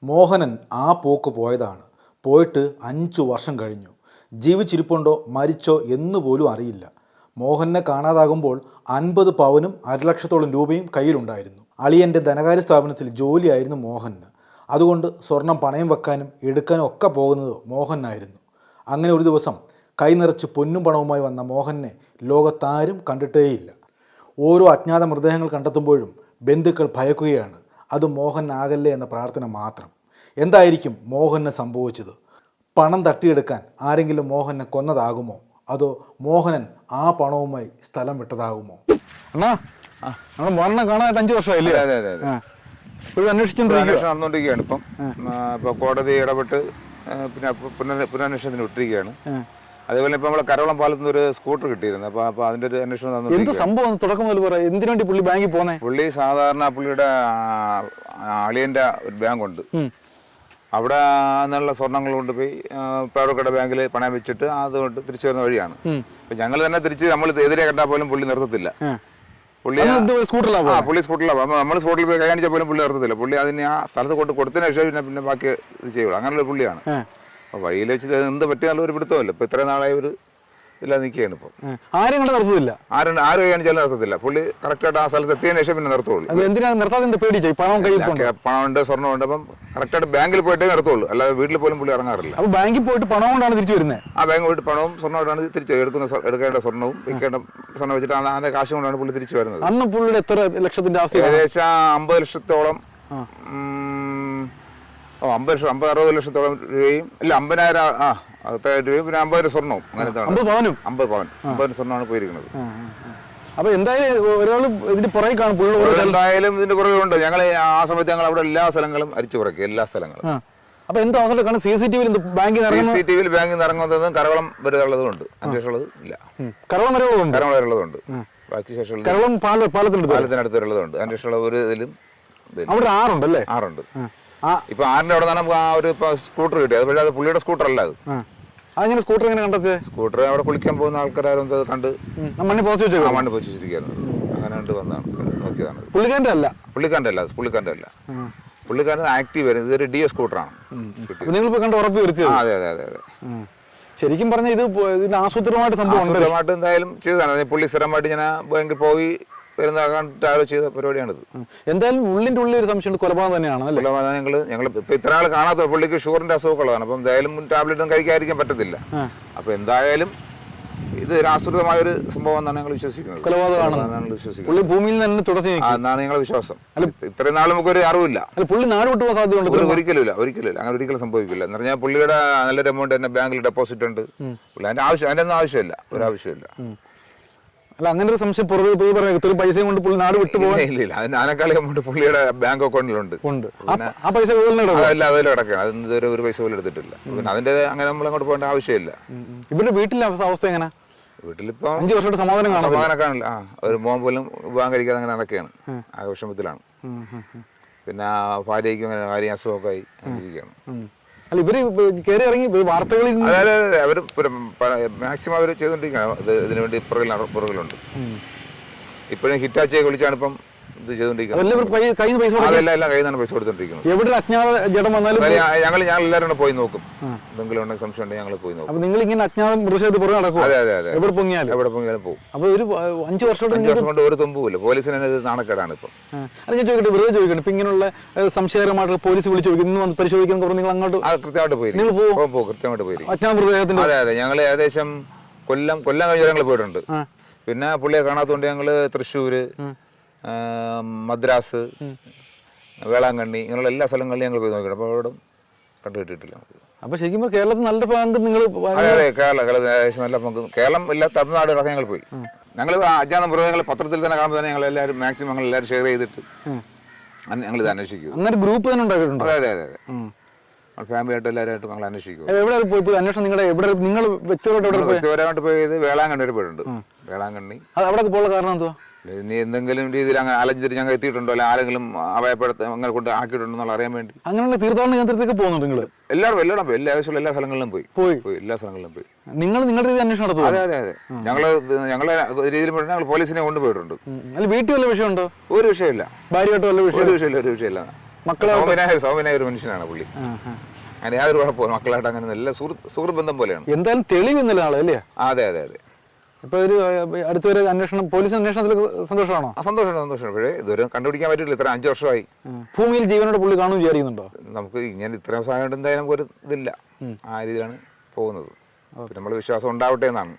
മോഹനൻ ആ പോക്ക് പോയതാണ്. പോയിട്ട് 5 വർഷം കഴിഞ്ഞു. ജീവിച്ചിരിപ്പുണ്ടോ മരിച്ചോ എന്നുപോലും അറിയില്ല. മോഹനെ കാണാതാകുമ്പോൾ 50 പവനും 1,00,000-ഓളം രൂപയും കയ്യിലുണ്ടായിരുന്നു. അളിയൻ്റെ ധനകാര്യ സ്ഥാപനത്തിൽ ജോലിയായിരുന്നു മോഹന്. അതുകൊണ്ട് സ്വർണം പണയം വെക്കാനും എടുക്കാനും ഒക്കെ പോകുന്നത് മോഹനായിരുന്നു. അങ്ങനെ ഒരു ദിവസം കൈ നിറച്ച് പൊന്നും പണവുമായി വന്ന മോഹനെ ലോകത്താരും കണ്ടിട്ടേയില്ല. ഓരോ അജ്ഞാത മൃതദേഹങ്ങൾ കണ്ടെത്തുമ്പോഴും ബന്ധുക്കൾ ഭയക്കുകയാണ്. അത് മോഹൻ ആകല്ലേ എന്ന പ്രാർത്ഥന മാത്രം. എന്തായിരിക്കും മോഹന് സംഭവിച്ചത്? പണം തട്ടിയെടുക്കാൻ ആരെങ്കിലും മോഹനെ കൊന്നതാകുമോ? അതോ മോഹനൻ ആ പണവുമായി സ്ഥലം വിട്ടതാകുമോ? അണ്ണാ, മോഹനെ കാണാനായിട്ട് 5 വർഷമായില്ലേ? നടന്നുകൊണ്ടിരിക്കുകയാണ്. ഇപ്പം കോടതി ഇടപെട്ട് പിന്നെ പുനരന്വേഷണത്തിന് വിട്ടിരിക്കുകയാണ്. അതേപോലെ ഇപ്പൊ നമ്മളെ കരവളം പാലത്ത് നിന്ന് ഒരു സ്കൂട്ടർ കിട്ടിയിരുന്നു. അപ്പൊ അതിന്റെ ഒരു അന്വേഷണം. എന്ത് സംഭവം തുടക്കം മുതൽ പറയാം. എന്തിനു വേണ്ടി പുള്ളി ബാങ്കിൽ പോന്നെ? പുള്ളി സാധാരണ പുള്ളിയുടെ അളിയന്റെ ഒരു ബാങ്കുണ്ട്, അവിടെ നിന്നുള്ള സ്വർണ്ണങ്ങൾ കൊണ്ടുപോയി പേരക്കട ബാങ്കിൽ പണയം വെച്ചിട്ട് അതുകൊണ്ട് തിരിച്ചു വരുന്ന വഴിയാണ്. അപ്പൊ ഞങ്ങൾ തന്നെ തിരിച്ച് നമ്മൾ എതിരെ കണ്ടാൽ പോലും പുള്ളി നിർത്തത്തില്ല. പുള്ളി സ്കൂട്ടറിലാണ്. നമ്മൾ സ്കൂട്ടറിൽ പോയി കൈകാണിച്ചാൽ പോലും പുള്ളി നിർത്തത്തില്ല. പുള്ളി അതിന് ആ സ്ഥലത്ത് കൊടുത്തതിന് ശേഷം പിന്നെ ബാക്കി ഇത് ചെയ്യുള്ളൂ. അങ്ങനെയുള്ള പുള്ളിയാണ്. അപ്പോൾ വഴിയിൽ വെച്ച് എന്ത് പറ്റിയ ഒരു പിടുത്തമല്ല. ഇപ്പൊ ഇത്രയും നാളായി ഒരു ഇതില്ല നിൽക്കുകയാണ്. ഇപ്പം ആരും നിർത്തത്തില്ല, ആര് കൈകാണിച്ചാലും നിർത്തത്തില്ല. പുള്ളി കറക്റ്റായിട്ട് ആ സ്ഥലത്ത് എത്തിയതിനു ശേഷം പിന്നെ നിർത്തുള്ളൂ. പണമുണ്ട്, സ്വർണ്ണമുണ്ട്. അപ്പം കറക്റ്റായിട്ട് ബാങ്കിൽ പോയിട്ടേ നിർത്തുള്ളൂ, അല്ലാതെ വീട്ടിൽ പോലും പുള്ളി ഇറങ്ങാറില്ല. അപ്പോൾ ബാങ്കിൽ പോയിട്ട് പണം കൊണ്ടാണ് തിരിച്ചു വരുന്നത്. ആ ബാങ്ക് പോയിട്ട് പണവും സ്വർണ്ണമായിട്ടാണ് തിരിച്ച് എടുക്കേണ്ട സ്വർണ്ണവും വിൽക്കേണ്ട സ്വർണ്ണം വെച്ചിട്ടാണ് അതിന്റെ കാശ് കൊണ്ടാണ് പുള്ളി തിരിച്ചു വരുന്നത്. അന്ന് പുള്ളിയുടെ എത്ര ലക്ഷത്തിന്റെ ആസ്തി? ഏകദേശം 50 ലക്ഷത്തോളം, 50-60 ലക്ഷത്തോളം രൂപയും, ഇല്ല 50,000 രൂപയും പിന്നെ 50 സ്വർണ്ണവും. അങ്ങനത്തെ 50 പവൻ സ്വർണ്ണമാണ് പോയിരിക്കുന്നത്. അപ്പൊ എന്തായാലും ഒരാൾ ഇതിന്റെ പുറകെ കാണും. എന്തായാലും ഇതിന്റെ പുറകെ ഉണ്ട്. ഞങ്ങൾ ആ സമയത്ത് ഞങ്ങൾ അവിടെ എല്ലാ സ്ഥലങ്ങളും അരിച്ചു പുറക്കി, എല്ലാ സ്ഥലങ്ങളും. അപ്പൊ എന്താ അവസരം? CCTV ബാങ്കിൽ നിന്ന് ഇറങ്ങുന്നതും കരവളം വരെയുള്ളതും ഉണ്ട്. അന്വേഷണമുള്ളത് ഇല്ല. കരവളം വരെയുള്ളതുണ്ട്. ബാക്കി ശേഷം പാലത്തിനടുത്ത് വരെയുള്ളതുണ്ട്. അന്വേഷണമുള്ള ഒരു ഇതിലും അവിടെ 6 ഉണ്ട്. ഇപ്പൊ 6ന്റെ അവിടെ നിന്നാണ് ആ ഒരു സ്കൂട്ടർ കിട്ടിയത്. പക്ഷേ അത് പുള്ളിയുടെ സ്കൂട്ടർ അല്ല. അങ്ങനെ സ്കൂട്ടർ എങ്ങനെ കണ്ടെത്തിയത്? സ്കൂട്ടർ അവിടെ കുളിക്കാൻ പോകുന്ന ആൾക്കാരും കണ്ട് മണ്ണി പോച്ചു വെച്ചിരിക്കുന്നു. അങ്ങനെ കണ്ട് വന്നാണ്, നോക്കിയതാണ്. പുള്ളിക്കാരൻ്റെ അല്ല. പുള്ളിക്കാരൻ ആക്റ്റീവ് ആയിരുന്നു. ഇതൊരു DO സ്കൂട്ടറാണ്. നിങ്ങൾ കണ്ട് ഉറപ്പ് വരുത്തിയത്? അതെ. ശരിക്കും പറഞ്ഞ ഇത് ആസൂത്രിതമായിട്ട് സംഭവം എന്തായാലും ചെയ്തതാണ്. പുള്ളി സ്ഥിരമായിട്ട് ഞാൻ ബാങ്കിൽ പോയി വരുന്ന കണ്ടിട്ട് ആരോ ചെയ്ത പരിപാടിയാണിത്. എന്തായാലും ഉള്ളിന്റെ ഉള്ളിൽ ഒരു സംശയം കൊലപാതകം തന്നെയാണ്. ഞങ്ങൾ ഇപ്പൊ ഇത്ര നാൾ കാണാത്ത പുള്ളിക്ക് ഷുഗറിന്റെ അസുഖമുള്ളതാണ്. അപ്പം എന്തായാലും ടാബ്ലറ്റും കഴിക്കാതിരിക്കാൻ പറ്റത്തില്ല. അപ്പൊ എന്തായാലും ഇത് ആസൂത്രിതമായ ഒരു സംഭവം എന്നാണ് ഞങ്ങൾ വിശ്വസിക്കുന്നത്. പുള്ളി ഭൂമിയിൽ തന്നെ തുടച്ചു എന്നാണ് ഞങ്ങളുടെ വിശ്വാസം. ഇത്രയും നാൾ നമുക്കൊരു അറിവില്ല. പുള്ളി നാട് വിട്ടു പോകാൻ സാധ്യതയുണ്ട്? ഒരിക്കലും അങ്ങനെ ഒരിക്കലും സംഭവിക്കില്ല. എന്ന് പറഞ്ഞാൽ പുള്ളിയുടെ നല്ലൊരു എമൗണ്ട് തന്നെ ബാങ്കിൽ ഡെപ്പോസിറ്റ് ഉണ്ട്. അതിന്റെ ഒന്നും ആവശ്യമില്ല, ഒരാവശ്യമില്ല. അല്ല, അങ്ങനെ ഒരു സംശയം പുറത്ത് പോയി പറയാം. ഇത്ര പൈസയും കൊണ്ട് പുള്ളി നാട് വിട്ടു പോകാൻ? ഇല്ല, അതിനേക്കാളും എമൗണ്ട് പുള്ളിയുടെ ബാങ്ക് അക്കൗണ്ടിലുണ്ട്. ആ പൈസ അതിൽ കിടക്കണം. അതിന് ഒരു പൈസ പോലും എടുത്തിട്ടില്ല. പിന്നെ അതിന്റെ അങ്ങനെ നമ്മൾ അങ്ങോട്ട് പോകേണ്ട ആവശ്യമില്ല. ഇവരുടെ വീട്ടിലെ അവസ്ഥ എങ്ങനെ? വീട്ടിലിപ്പോ 5 വർഷമായിട്ട് സമാധാനം കാണില്ല. ഒരു മോൻ പോലും വിവാഹം കഴിക്കാതെ അങ്ങനെ നടക്കുകയാണ്. ആ വിഷമത്തിലാണ്. പിന്നെ ഭാര്യയ്ക്കും കാര്യം അസുഖമൊക്കെ ആയി ഇരിക്കുകയാണ്. അല്ല, ഇവര് കയറി ഇറങ്ങി വാർത്തകളിൽ അവര് മാക്സിമം അവര് ചെയ്തോണ്ടിരിക്കുകയാണ്. ഇതിനു വേണ്ടി പുറകിലുണ്ട്. ഇപ്പോഴും ഹിറ്റാച്ചിയെ വിളിച്ചാണ് ഇപ്പം ഇത് ചെയ്തോണ്ടിരിക്കുന്നത്. അതെല്ലാം കയ്യിൽ നിന്നാണ് പൈസ കൊടുത്തോണ്ടിരിക്കുന്നത്. എവിടെ അജ്ഞാത ജഡം വന്നാലും ഞങ്ങൾ എല്ലാവരും കൂടെ പോയി നോക്കും. എന്തെങ്കിലും ഉണ്ടെങ്കിൽ സംശയം ഉണ്ടെങ്കിൽ ഞങ്ങൾ പോയി നോക്കും. അപ്പൊ നിങ്ങൾ ഇങ്ങനെ അജ്ഞാത മൃതശരീരത്തിൽ പുറകെ നടക്കും? അതെ. എവിടെ പൊങ്ങിയാലും പോകും. അപ്പൊ ഒരു 5 വർഷം കൊണ്ട് ഒരു തുമ്പുമില്ല. പോലീസിന് ഇത് നാണക്കേടാണ് ഇപ്പം. അത് ഞാൻ ചോദിക്കട്ടെ, വെറുതെ ചോദിക്കണം. ഇപ്പൊ ഇങ്ങനെയുള്ള സംശയകരമായിട്ടുള്ള പോലീസ് വിളിച്ചു ചോദിക്കും, ഇന്ന് വന്ന് പരിശോധിക്കുന്ന നിങ്ങൾ അങ്ങോട്ട് കൃത്യമായിട്ട് പോയി കൃത്യമായിട്ട് പോയി അജ്ഞാത മൃതദേഹത്തിന്റെ? അതെ. ഞങ്ങൾ ഏകദേശം കൊല്ലം കഴിഞ്ഞ ഞങ്ങൾ പോയിട്ടുണ്ട്. പിന്നെ പുള്ളിയെ കാണാത്തതുകൊണ്ട് ഞങ്ങള് തൃശ്ശൂര്, മദ്രാസ്, വേളാങ്കണ്ണി, ഇങ്ങനെയുള്ള എല്ലാ സ്ഥലങ്ങളിലും ഞങ്ങൾ പോയി നോക്കണം. അപ്പോൾ അവിടെ കണ്ടുകിട്ടിട്ടില്ല. അപ്പൊ ശരിക്കും കേരളത്തിൽ നല്ല പങ്ക് നിങ്ങൾ? അതെ, കേരളം നല്ല പങ്ക്. കേരളം ഇല്ല, തമിഴ്നാട് ഇടയ്ക്ക് ഞങ്ങൾ പോയി. ഞങ്ങൾ അജ്ഞാത മൃഗങ്ങൾ പത്രത്തിൽ തന്നെ കാണുമ്പോൾ തന്നെ ഞങ്ങൾ എല്ലാവരും മാക്സിമം ഞങ്ങൾ എല്ലാവരും ഷെയർ ചെയ്തിട്ട് ഞങ്ങൾ ഇത് അന്വേഷിക്കും. അങ്ങനെ ഗ്രൂപ്പ് തന്നെ ഉണ്ടാക്കിയിട്ടുണ്ട്? അതെ. ഫാമിലി ആയിട്ട് എല്ലാവരുമായിട്ട് ഞങ്ങൾ അന്വേഷിക്കും. എവിടെ പോയി അന്വേഷണം? നിങ്ങൾ വ്യക്തിപരമായിട്ട് പോയത് വേളാങ്കണ്ണി വരെ പോയിട്ടുണ്ട്. വേളാങ്കണ്ണി അവിടെ പോകാനുള്ള കാരണം എന്തുവാ? ഇനി എന്തെങ്കിലും രീതിയിൽ അങ്ങനെ അലഞ്ഞിട്ട് ഞങ്ങൾ എത്തിയിട്ടുണ്ടോ, അല്ലെ ആരെങ്കിലും അപായപ്പെടുത്ത അങ്ങനെ കൊണ്ട് ആക്കിയിട്ടുണ്ടോ അറിയാൻ വേണ്ടി. അങ്ങനെയുള്ള തീർത്ഥാടന കേന്ദ്രത്തിലേക്ക് പോകുന്നുണ്ട് നിങ്ങൾ? എല്ലാവരും ഏകദേശം എല്ലാ സ്ഥലങ്ങളിലും പോയി. എല്ലാ സ്ഥലങ്ങളിലും പോയി. നിങ്ങൾ നിങ്ങളുടെ രീതി അന്വേഷണം നടത്തും? അതെ. ഞങ്ങളെ രീതിയിൽ ഞങ്ങൾ പോലീസിനെ കൊണ്ടുപോയിട്ടുണ്ട്. അല്ല, വീട്ടിൽ വല്ല വിഷയമുണ്ടോ? ഒരു വിഷയമില്ല. ഭാര്യയായിട്ട് വല്ല ഒരു വിഷയമില്ല. സൗമ്യനായ ഒരു മനുഷ്യനാണ് പുള്ളി. അങ്ങനെ യാതൊരു കുഴപ്പമില്ല. മക്കളായിട്ട് അങ്ങനെ നല്ല സുഹൃത്ത് ബന്ധം പോലെയാണ്. എന്തായാലും തെളിവിന്നല്ല ആള് അല്ലേ? അതെ അതെ അതെ. ഇപ്പൊ ഒരു അടുത്തൊരു അന്വേഷണം, പോലീസ് അന്വേഷണത്തിൽ സന്തോഷമാണോ? സന്തോഷമാണ്. പക്ഷേ ഇതുവരെ കണ്ടുപിടിക്കാൻ പറ്റില്ല. ഇത്ര 5 വർഷമായി. ഭൂമിയിൽ ജീവനോടെ പുള്ളി കാണുമെന്ന് വിചാരിക്കുന്നുണ്ടോ? നമുക്ക് ഇങ്ങനെ ഇത്രയും സമയം എന്തായാലും ഒരു ഇതില്ല. ആ രീതിയിലാണ് പോകുന്നത്. നമ്മൾ വിശ്വാസം ഉണ്ടാവട്ടെ എന്നാണ്.